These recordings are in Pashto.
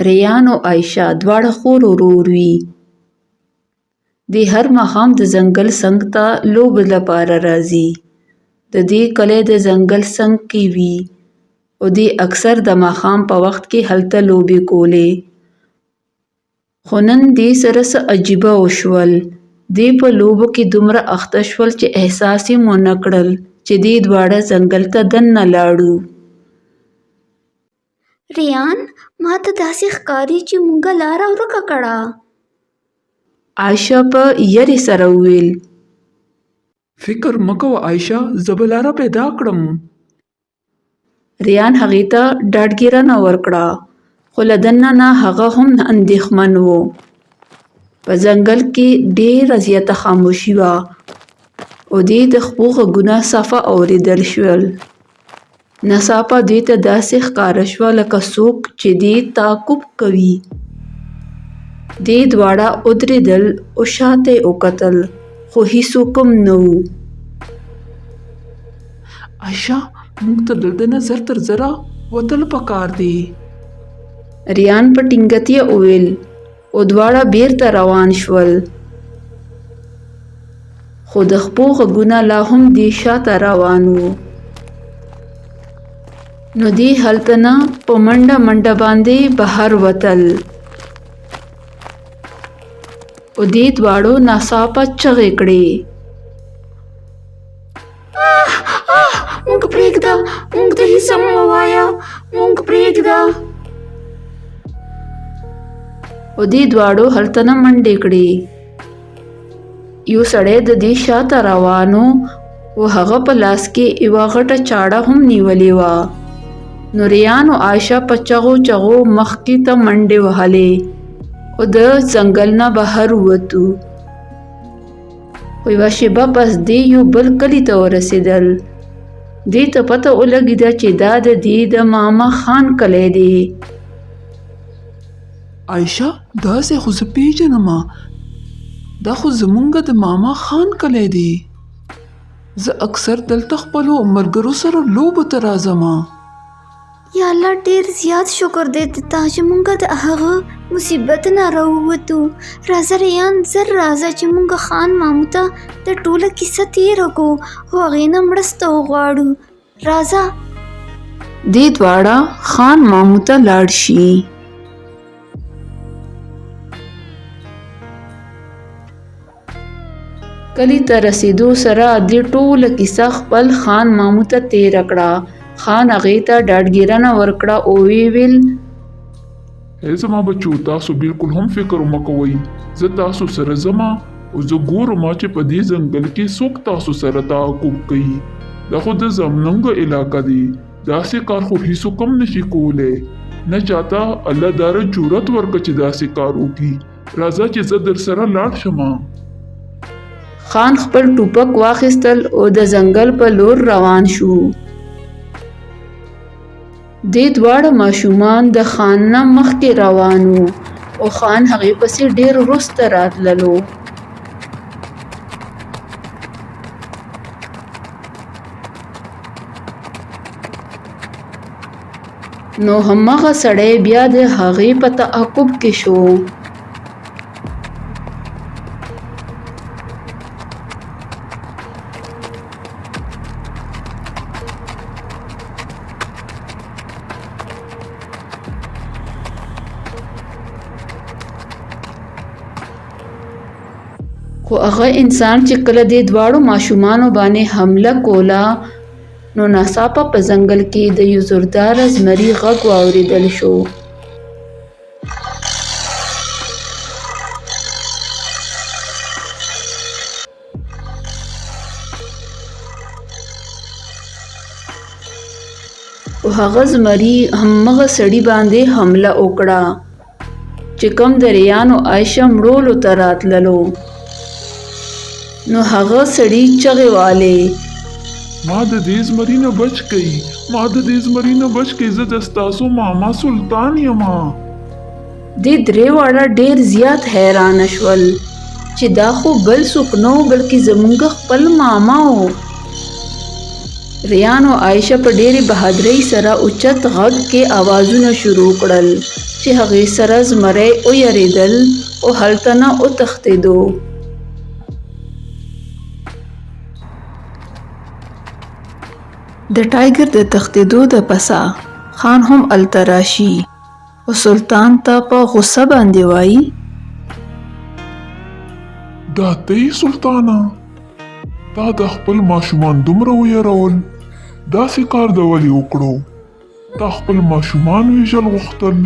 ریان او عایشه دواړه خور ورور وي. دی هر ماښام د ځنګل څنګ ته لوبو لپاره راځي. د دې کلی د ځنګل څنګ کې وي او دی اکثر د ماښام په وخت کې هلته لوبې کولې. خو نن دې سره څه عجیبه وشول. دی په لوبو کې دومره اخته شول چې احساس یې ونه کړل چې دی دواړه ځنګل ته دننه لاړو. ریان ما ته داسې ښکاري چې مونږه لاره ورکه کړه. عایشه په یرې سره وویل. فکر مه کوه عایشه، زه به لاره پیدا کړم. ریان هغې ته ډاډګیرنه ورکړه خو له دننه هغه هم اندېښمن و. په ځنګل کې ډېره زیاته خاموشي وه او دې د خپو غږونه صفا اورېدل شول. ناڅاپه دوی ته داسې ښکاره شوه لکه څوک چې دې تعقیب کوي. دې دواړه ودرېدل او شاته یې وکتل خو هیڅوک هم نه و. عایشه موږ ته دلته نه زر تر زره وتل پکار دی. ریان په ټینګتیا وویل او دواړه بیرته روان شول. خو د خپو غږونه لا هم دې شاته روان وو. نو دې هلته نه په منډه منډه باندې بهر وتل او دې دواړو ناڅاپه چغې کړې. مونږ پرېږده، مونږ ته هېڅ هم مه وایه، مونږ پرېږده. او دې دواړو هلته نه منډې کړې. یو سړی د دې شاته روانو او هغه په لاس کې یوه غټه چاړه هم نیولې وه. نو ریان او عایشه په چغو چغو مخکې ته منډې وهلې او د ځنګل نه بهر ووتو. خو یوه شېبه پس دې یو بل کلي ته ورسېدل. دې ته پته ولګېده چې دا د دې د ماما خان کلی دی. عایشه داسې خو زه پیژنم، دا خو زمونږ د ماما خان کلی دی. زه اکثر دلته خپلو ملګرو سره لوبو ته راځم. یا الله ډېر زیات شکر دی د تا چې مونږه د هغه مصیبت نه راووتو. راځه ریان زر راځه چې مونږه خان مامو ته د ټوله کیسه تېره کړو او هغې نه مرسته وغواړو. راځه. دې دواړه خان مامو ته لاړ شي. کلی ته رسېدو سره دې ټوله کیسه خپل خان مامو ته تېره کړه. خان هغې ته ډاډګیرنه ورکړه او ویې ویل: ای زما بچو، تاسو بالکل هم فکر مه کوئ. زه تاسو سره ځم او زه ګورم چې په دې ځنګل کې څوک تاسو سره تعقیب کوي. دا خو د زمنګ علاقه دی، داسې کار خو هیڅوک هم نشي کولی. نه چاته الله داره جرأت ورکړه چې داسې کار وکړي. راځه چې زه در سره لاړ شم. خان خپل ټوپک واخیستل او د ځنګل په لور روان شو. دې دواړه ماشومان د خان نه مخکې روان وو او خان هغې پسې ډېر وروسته راتللو. نو هماغه سړی بیا د هغې په تعقب کې شو. خو هغه انسان چې کله دې دواړو ماشومانو باندې حمله کوله نو ناڅاپه په ځنګل کې د یو زورداره زمري غږ واورېدل شو. او هغه زمري همغه سړي باندې حمله وکړه چې کوم د ریان او عایشه مړولو ته راتللو. نو هغه سړي چغې والې: ما د دې زمري نه بچ کئ، ما د دې زمري نه بچ کئ، زه د ستاسو ماما سلطان یم. دې درې واړه ډېر زیات حیرانه شول چې دا خو بل څوک نه و بلکې زموږ خپل ماما و. ریان او عایشه په ډېرې بهادرۍ سره اوچت غږ کې آوازونه شروع کړل چې هغې سره زمری ویریدل او هلته نه وتښتېدو. د ټایګر د تښتېدو د پسه خان هم هلته راشي او سلطان ته په غوسه باندې وایي: دا ته یې سلطانه؟ تا د خپل ماشومان دومره ویرول، داسې کار د ولې وکړو؟ تا خپل ماشومان ویژل غوښتل،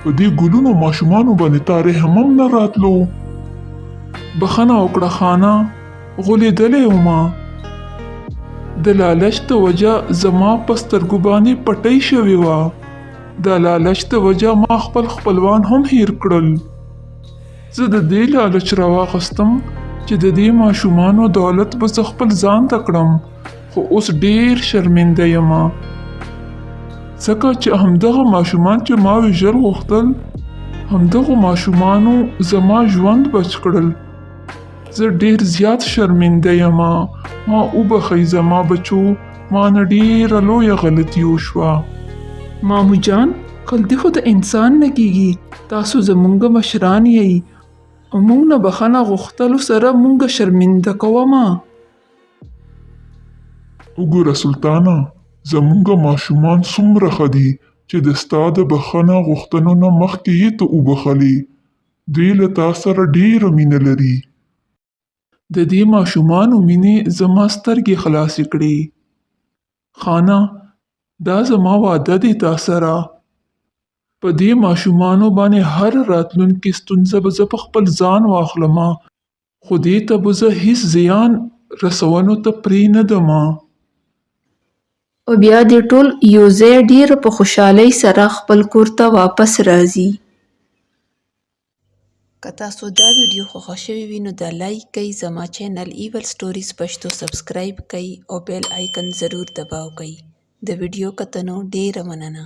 په دې ګلونو ماشومانو باندې تا رحم هم نه راتلو. بخښنه وکړه خانه، غولېدلی ومه. د لالچ د وجه زما په سترګو باندې پټۍ شوې وه. د لالچ د وجه ما خپل خپلوان هم هیر کړل. زه د دې لالچ راواخیستم چې د دې ماشومانو دولت به زه خپل ځان ته کړم، خو اوس ډېر شرمنده یمه، ځکه چې همدغه ماشومان چې ما ویژل غوښتل، همدغو ماشومانو زما ژوند بچ کړل. زه ډېر زیات شرمنده یمه. ما وبښئ زما بچو، ما نه ډېره لویه غلطي وشوه. مامو جان، غلطي خو د انسان نه کیږي. تاسو زمونږ مشران یئ او موږ نه بخښنه غوښتلو سره موږ شرمنده کومه. وګوره سلطانه، زمونږ ماشومان څومره ښه دي چې د ستا د بخښنه غوښتنو نه مخکې یې ته وبښلې. دوی له تا سره ډېره مینه لري. د دې ماشومانو مینې زما سترګې خلاصې کړې. خانه، دا زما وعده دی تا سره. په دې ماشومانو باندې هر راتلونکې ستونزه به زه په خپل ځان واخلمه، خو دې ته به زه هیڅ زیان رسونو ته پرېنږدمه. او بیا دې ټول یو ځای ډېر په خوشحالۍ سره خپل کور ته واپس راځي. که تاسو دا ویډیو خوښه شوې وي نو دا لایک کئ، زما چینل ایول سټوریز پښتو سبسکرایب کئ او بیل آیکن ضرور دباو کئ. د ویډیو کتنو ډېره مننه.